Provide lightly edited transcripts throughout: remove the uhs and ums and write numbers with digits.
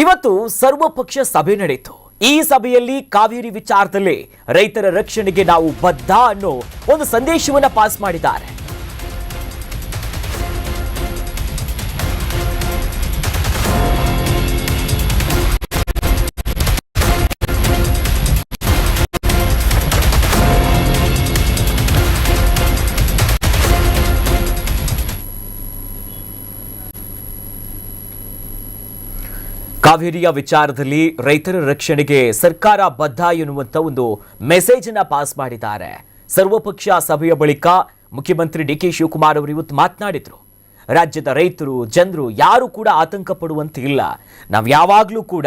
ಇವತ್ತು ಸರ್ವಪಕ್ಷ ಸಭೆ ನಡೆಯಿತು. ಈ ಸಭೆಯಲ್ಲಿ ಕಾವೇರಿ ವಿಚಾರದಲ್ಲಿ ರೈತರ ರಕ್ಷಣೆಗೆ ನಾವು ಬದ್ಧ ಅನ್ನೋ ಒಂದು ಸಂದೇಶವನ್ನ ಪಾಸ್ ಮಾಡಿದ್ದಾರೆ. ಕಾವೇರಿಯ ವಿಚಾರದಲ್ಲಿ ರೈತರ ರಕ್ಷಣೆಗೆ ಸರ್ಕಾರ ಬದ್ಧ ಎನ್ನುವಂತ ಒಂದು ಮೆಸೇಜ್ ಅನ್ನ ಪಾಸ್ ಮಾಡಿದ್ದಾರೆ. ಸರ್ವಪಕ್ಷ ಸಭೆಯ ಬಳಿಕ ಮುಖ್ಯಮಂತ್ರಿ ಡಿ.ಕೆ. ಶಿವಕುಮಾರ್ ಅವರು ಇವತ್ತು ಮಾತನಾಡಿದ್ರು. ರಾಜ್ಯದ ರೈತರು ಜನರು ಯಾರು ಕೂಡ ಆತಂಕ ಪಡುವಂತಿಲ್ಲ. ನಾವು ಯಾವಾಗಲೂ ಕೂಡ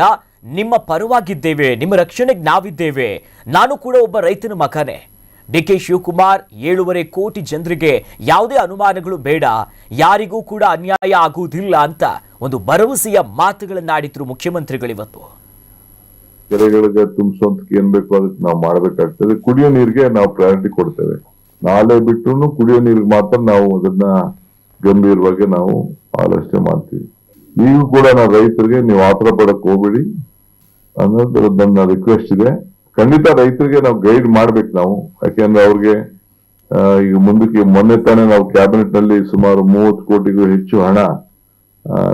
ನಿಮ್ಮ ಪರವಾಗಿದ್ದೇವೆ, ನಿಮ್ಮ ರಕ್ಷಣೆಗೆ ನಾವಿದ್ದೇವೆ. ನಾನು ಕೂಡ ಒಬ್ಬ ರೈತನ ಮಗನೇ. ಡಿ.ಕೆ. ಶಿವಕುಮಾರ್ 7.5 ಕೋಟಿ ಜನರಿಗೆ ಯಾವುದೇ ಅನುಮಾನಗಳು ಬೇಡ, ಯಾರಿಗೂ ಕೂಡ ಅನ್ಯಾಯ ಆಗುವುದಿಲ್ಲ ಅಂತ ಒಂದು ಭರವಸೆಯ ಮಾತುಗಳನ್ನಾಡಿದ್ರು ಮುಖ್ಯಮಂತ್ರಿಗಳಿವತ್ತು. ಕೆರೆಗಳಿಗೆ ತುಂಬಿಸುವಂತಕ್ಕೆ ಏನ್ ಬೇಕು ಅದಕ್ಕೆ ನಾವು ಮಾಡ್ಬೇಕಾಗ್ತದೆ. ಕುಡಿಯೋ ನೀರಿಗೆ ನಾವು ಪ್ರಯಾರಿಟಿ ಕೊಡ್ತೇವೆ. ನಾಳೆ ಬಿಟ್ಟು ಕುಡಿಯೋ ನೀರಿಗೆ ಮಾತ್ರ ನಾವು ಅದನ್ನ ಗಂಭೀರವಾಗಿ ನಾವು ಆಲೋಚನೆ ಮಾಡ್ತೀವಿ. ಈಗ ಕೂಡ ನಾವು ರೈತರಿಗೆ ನೀವು ಆತರ ಪಡಕ್ ಹೋಗ್ಬೇಡಿ ಅನ್ನೋದು ನನ್ನ ರಿಕ್ವೆಸ್ಟ್ ಇದೆ. ಖಂಡಿತ ರೈತರಿಗೆ ನಾವು ಗೈಡ್ ಮಾಡ್ಬೇಕು ನಾವು, ಯಾಕೆಂದ್ರೆ ಅವ್ರಿಗೆ ಈಗ ಮುಂದಕ್ಕೆ ಮೊನ್ನೆ ತಾನೇ ನಾವು ಕ್ಯಾಬಿನೆಟ್ ನಲ್ಲಿ ಸುಮಾರು 30 ಕೋಟಿಗೂ ಹೆಚ್ಚು ಹಣ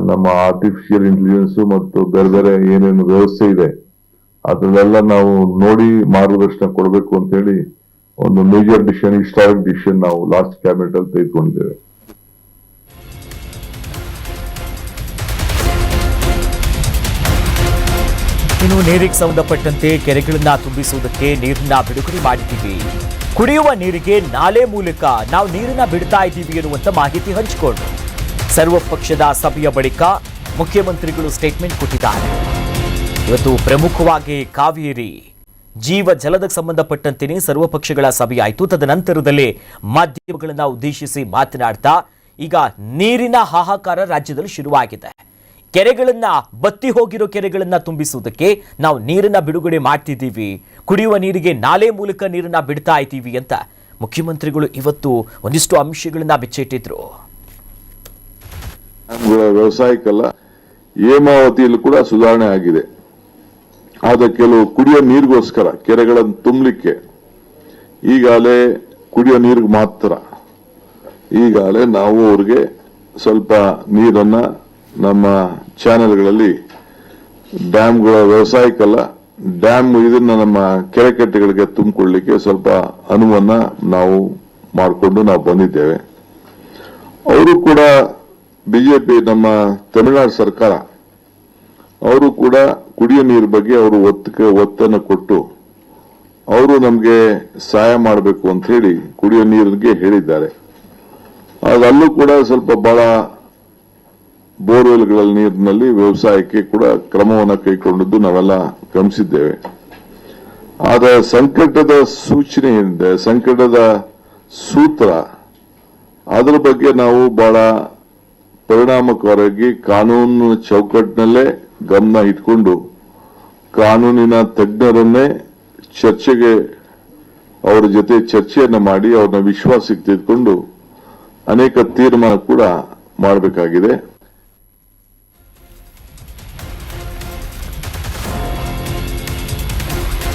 ನಮ್ಮ ಆರ್ಟಿಫಿಷಿಯಲ್ ಇಂಟೆಲಿಜೆನ್ಸ್ ಮತ್ತು ಬೇರೆ ಬೇರೆ ಏನೇನು ವ್ಯವಸ್ಥೆ ಇದೆ ಅದನ್ನೆಲ್ಲ ನಾವು ನೋಡಿ ಮಾರ್ಗದರ್ಶನ ಕೊಡಬೇಕು ಅಂತ ಹೇಳಿ ಒಂದು ಮೇಜರ್ ಡಿಸಿಷನ್, ಹಿಸ್ಟಾರಿಕ್ ಡಿಸಿಷನ್ ನಾವು ಲಾಸ್ಟ್ ಕ್ಯಾಬಿನೆಟ್ ಅಲ್ಲಿ ತೆಗೆದುಕೊಂಡಿದ್ದೇವೆ. ಇನ್ನು ನೀರಿಗೆ ಸಂಬಂಧಪಟ್ಟಂತೆ ಕೆರೆಗಳನ್ನ ತುಂಬಿಸುವುದಕ್ಕೆ ನೀರನ್ನ ಬಿಡುಗಡೆ ಮಾಡಿದ್ದೀವಿ. ಕುಡಿಯುವ ನೀರಿಗೆ ನಾಲೆ ಮೂಲಕ ನಾವು ನೀರನ್ನ ಬಿಡ್ತಾ ಇದ್ದೀವಿ ಎನ್ನುವಂತ ಮಾಹಿತಿ ಹಂಚಿಕೊಂಡ್ರು. ಸರ್ವಪಕ್ಷದ ಸಭೆಯ ಬಳಿಕ ಮುಖ್ಯಮಂತ್ರಿಗಳು ಸ್ಟೇಟ್ಮೆಂಟ್ ಕೊಟ್ಟಿದ್ದಾರೆ. ಇವತ್ತು ಪ್ರಮುಖವಾಗಿ ಕಾವೇರಿ ಜೀವ ಜಲದ ಸಂಬಂಧಪಟ್ಟಂತೆ ಸರ್ವಪಕ್ಷಗಳ ಸಭೆಯಾಯಿತು. ತದನಂತರದಲ್ಲಿ ಮಾಧ್ಯಮಗಳನ್ನ ಉದ್ದೇಶಿಸಿ ಮಾತನಾಡ್ತಾ ಈಗ ನೀರಿನ ಹಾಹಾಕಾರ ರಾಜ್ಯದಲ್ಲಿ ಶುರುವಾಗಿದೆ. ಕೆರೆಗಳನ್ನ ಬತ್ತಿ ಹೋಗಿರೋ ಕೆರೆಗಳನ್ನ ತುಂಬಿಸುವುದಕ್ಕೆ ನಾವು ನೀರನ್ನ ಬಿಡುಗಡೆ ಮಾಡ್ತಿದ್ದೀವಿ. ಕುಡಿಯುವ ನೀರಿಗೆ ನಾಲೆ ಮೂಲಕ ನೀರನ್ನ ಬಿಡ್ತಾ ಇದ್ದೀವಿ ಅಂತ ಮುಖ್ಯಮಂತ್ರಿಗಳು ಇವತ್ತು ಒಂದಿಷ್ಟು ಅಂಶಗಳನ್ನ ಬಿಚ್ಚಿಟ್ಟಿದ್ರು. ವ್ಯವಸಾಯಕ್ಕಲ್ಲ, ಹೇಮಾವತಿಯಲ್ಲೂ ಕೂಡ ಸುಧಾರಣೆ ಆಗಿದೆ. ಆದ ಕೆಲವು ಕುಡಿಯೋ ನೀರಿಗೋಸ್ಕರ ಕೆರೆಗಳನ್ನು ತುಂಬಲಿಕ್ಕೆ ಈಗಾಗಲೇ ಕುಡಿಯೋ ನೀರಿಗೆ ಮಾತ್ರ ಈಗಾಗಲೇ ನಾವು ಅವ್ರಿಗೆ ಸ್ವಲ್ಪ ನೀರನ್ನ ನಮ್ಮ ಚಾನೆಲ್ಗಳಲ್ಲಿ ಡ್ಯಾಮ್ಗಳ ವ್ಯವಸಾಯಕ್ಕಲ್ಲ, ಡ್ಯಾಮ್ ಇದನ್ನ ನಮ್ಮ ಕೆರೆಕಟ್ಟೆಗಳಿಗೆ ತುಂಬಿಕೊಳ್ಳಲಿಕ್ಕೆ ಸ್ವಲ್ಪ ಅನುವನ್ನ ನಾವು ಮಾಡಿಕೊಂಡು ನಾವು ಬಂದಿದ್ದೇವೆ. ಅವರು ಕೂಡ ಬಿಜೆಪಿ ನಮ್ಮ ತಮಿಳುನಾಡು ಸರ್ಕಾರ ಅವರು ಕೂಡ ಕುಡಿಯೋ ನೀರು ಬಗ್ಗೆ ಅವರು ಒತ್ತನ್ನು ಕೊಟ್ಟು ಅವರು ನಮಗೆ ಸಹಾಯ ಮಾಡಬೇಕು ಅಂತ ಹೇಳಿ ಕುಡಿಯೋ ನೀರಿಗೆ ಹೇಳಿದ್ದಾರೆ. ಅದಲ್ಲೂ ಕೂಡ ಸ್ವಲ್ಪ ಬಹಳ ಬೋರ್ವೆಲ್ಗಳ ನೀರಿನಲ್ಲಿ ವ್ಯವಸಾಯಕ್ಕೆ ಕೂಡ ಕ್ರಮವನ್ನು ಕೈಗೊಂಡದ್ದು ನಾವೆಲ್ಲ ಗಮನಿಸಿದ್ದೇವೆ. ಆದ ಸಂಕಟದ ಸೂಚನೆ ಏನಿದೆ, ಸಂಕಟದ ಸೂತ್ರ, ಅದರ ಬಗ್ಗೆ ನಾವು ಬಹಳ ಪರಿಣಾಮಕಾರಿಯಾಗಿ ಕಾನೂನು ಚೌಕಟ್ಟಿನಲ್ಲೇ ಗಮನ ಇಟ್ಕೊಂಡು ಕಾನೂನಿನ ತಜ್ಞರನ್ನೇ ಚರ್ಚೆಗೆ ಅವರ ಜೊತೆ ಚರ್ಚೆಯನ್ನು ಮಾಡಿ ಅವ್ರನ್ನ ವಿಶ್ವಾಸಕ್ಕೆ ತೆಗೆದುಕೊಂಡು ಅನೇಕ ತೀರ್ಮಾನ ಕೂಡ ಮಾಡಬೇಕಾಗಿದೆ.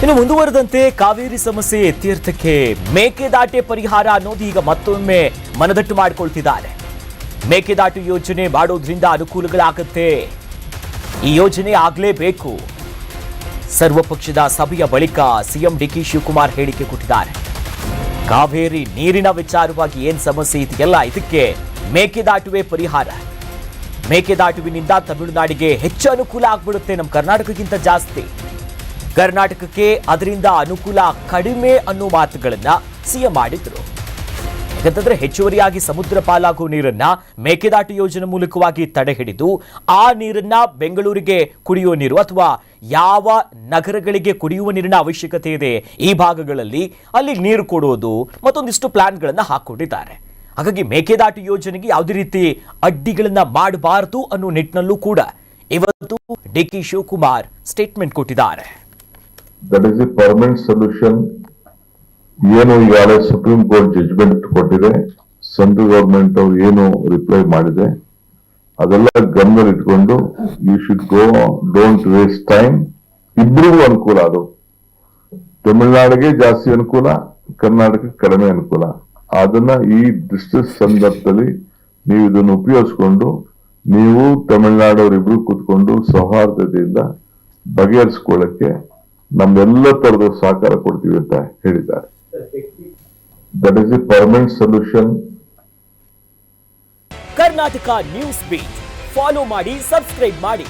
ಇನ್ನು ಮುಂದುವರೆದಂತೆ ಕಾವೇರಿ ಸಮಸ್ಯೆ ಇತ್ಯರ್ಥಕ್ಕೆ ಮೇಕೆದಾಟೆ ಪರಿಹಾರ ಅನ್ನೋದು ಈಗ ಮತ್ತೊಮ್ಮೆ ಮನದಟ್ಟು ಮಾಡಿಕೊಳ್ತಿದ್ದಾರೆ. ಮೇಕೆದಾಟು ಯೋಜನೆ ಮಾಡೋದ್ರಿಂದ ಅನುಕೂಲಗಳಾಗುತ್ತೆ, ಈ ಯೋಜನೆ ಆಗಲೇಬೇಕು. ಸರ್ವಪಕ್ಷದ ಸಭೆಯ ಬಳಿಕ ಸಿಎಂ ಡಿ.ಕೆ. ಶಿವಕುಮಾರ್ ಹೇಳಿಕೆ ಕೊಟ್ಟಿದ್ದಾರೆ. ಕಾವೇರಿ ನೀರಿನ ವಿಚಾರವಾಗಿ ಏನ್ ಸಮಸ್ಯೆ ಇದೆಯಲ್ಲ, ಇದಕ್ಕೆ ಮೇಕೆದಾಟುವೆ ಪರಿಹಾರ. ಮೇಕೆದಾಟುವಿನಿಂದ ತಮಿಳುನಾಡಿಗೆ ಹೆಚ್ಚು ಅನುಕೂಲ ಆಗ್ಬಿಡುತ್ತೆ, ನಮ್ಮ ಕರ್ನಾಟಕಕ್ಕಿಂತ ಜಾಸ್ತಿ. ಕರ್ನಾಟಕಕ್ಕೆ ಅದರಿಂದ ಅನುಕೂಲ ಕಡಿಮೆ ಅನ್ನೋ ಮಾತುಗಳನ್ನ ಸಿಎಂ ಮಾಡಿದ್ರು. ಯಾಕಂತಂದ್ರೆ ಹೆಚ್ಚುವರಿಯಾಗಿ ಸಮುದ್ರ ಪಾಲಾಗುವ ನೀರನ್ನ ಮೇಕೆದಾಟು ಯೋಜನೆ ಮೂಲಕವಾಗಿ ತಡೆ ಹಿಡಿದು ಆ ನೀರನ್ನ ಬೆಂಗಳೂರಿಗೆ ಕುಡಿಯುವ ನೀರು ಅಥವಾ ಯಾವ ನಗರಗಳಿಗೆ ಕುಡಿಯುವ ನೀರಿನ ಅವಶ್ಯಕತೆ ಇದೆ ಈ ಭಾಗಗಳಲ್ಲಿ ಅಲ್ಲಿ ನೀರು ಕೊಡೋದು ಮತ್ತೊಂದಿಷ್ಟು ಪ್ಲಾನ್ಗಳನ್ನ ಹಾಕೊಂಡಿದ್ದಾರೆ. ಹಾಗಾಗಿ ಮೇಕೆದಾಟು ಯೋಜನೆಗೆ ಯಾವುದೇ ರೀತಿ ಅಡ್ಡಿಗಳನ್ನ ಮಾಡಬಾರದು ಅನ್ನೋ ನಿಟ್ಟಿನಲ್ಲೂ ಕೂಡ ಇವತ್ತು ಡಿ.ಕೆ. ಶಿವಕುಮಾರ್ ಸ್ಟೇಟ್ಮೆಂಟ್ ಕೊಟ್ಟಿದ್ದಾರೆ. That is a permanent solution. ಏನು ಈಗಾಗಲೇ ಸುಪ್ರೀಂ ಕೋರ್ಟ್ ಜಡ್ಜ್ಮೆಂಟ್ ಕೊಟ್ಟಿದೆ, ಸೆಂಟ್ರಲ್ ಗವರ್ಮೆಂಟ್ ಅವರು ಏನು ರಿಪ್ಲೈ ಮಾಡಿದೆ ಅದೆಲ್ಲ ಗಮನದಲ್ಲಿ ಇಟ್ಕೊಂಡು you should go, don't waste time. ಇಬ್ಬರಿಗೂ ಅನುಕೂಲ ಅದು. ತಮಿಳುನಾಡಿಗೆ ಜಾಸ್ತಿ ಅನುಕೂಲ, ಕರ್ನಾಟಕಕ್ಕೆ ಕಡಿಮೆ ಅನುಕೂಲ. ಅದನ್ನ ಈ ಡಿಸ್ಟ್ರಿಕ್ಟ್ ಸಂದರ್ಭದಲ್ಲಿ ನೀವು ಇದನ್ನು ಉಪಯೋಗಿಸ್ಕೊಂಡು ನೀವು ತಮಿಳುನಾಡವರಿಬ್ರು ಕೂತ್ಕೊಂಡು ಸೌಹಾರ್ದತೆಯಿಂದ ಬಗೆಹರಿಸ್ಕೊಳ್ಳಕ್ಕೆ ನಮ್ಮೆಲ್ಲ ತರದ ಸಹಕಾರ ಕೊಡ್ತೀವಿ ಅಂತ ಹೇಳಿದ್ದಾರೆ. That is a permanent solution. Karnataka news beat follow ಮಾಡಿ, ಸಬ್ಸ್ಕ್ರೈಬ್ ಮಾಡಿ.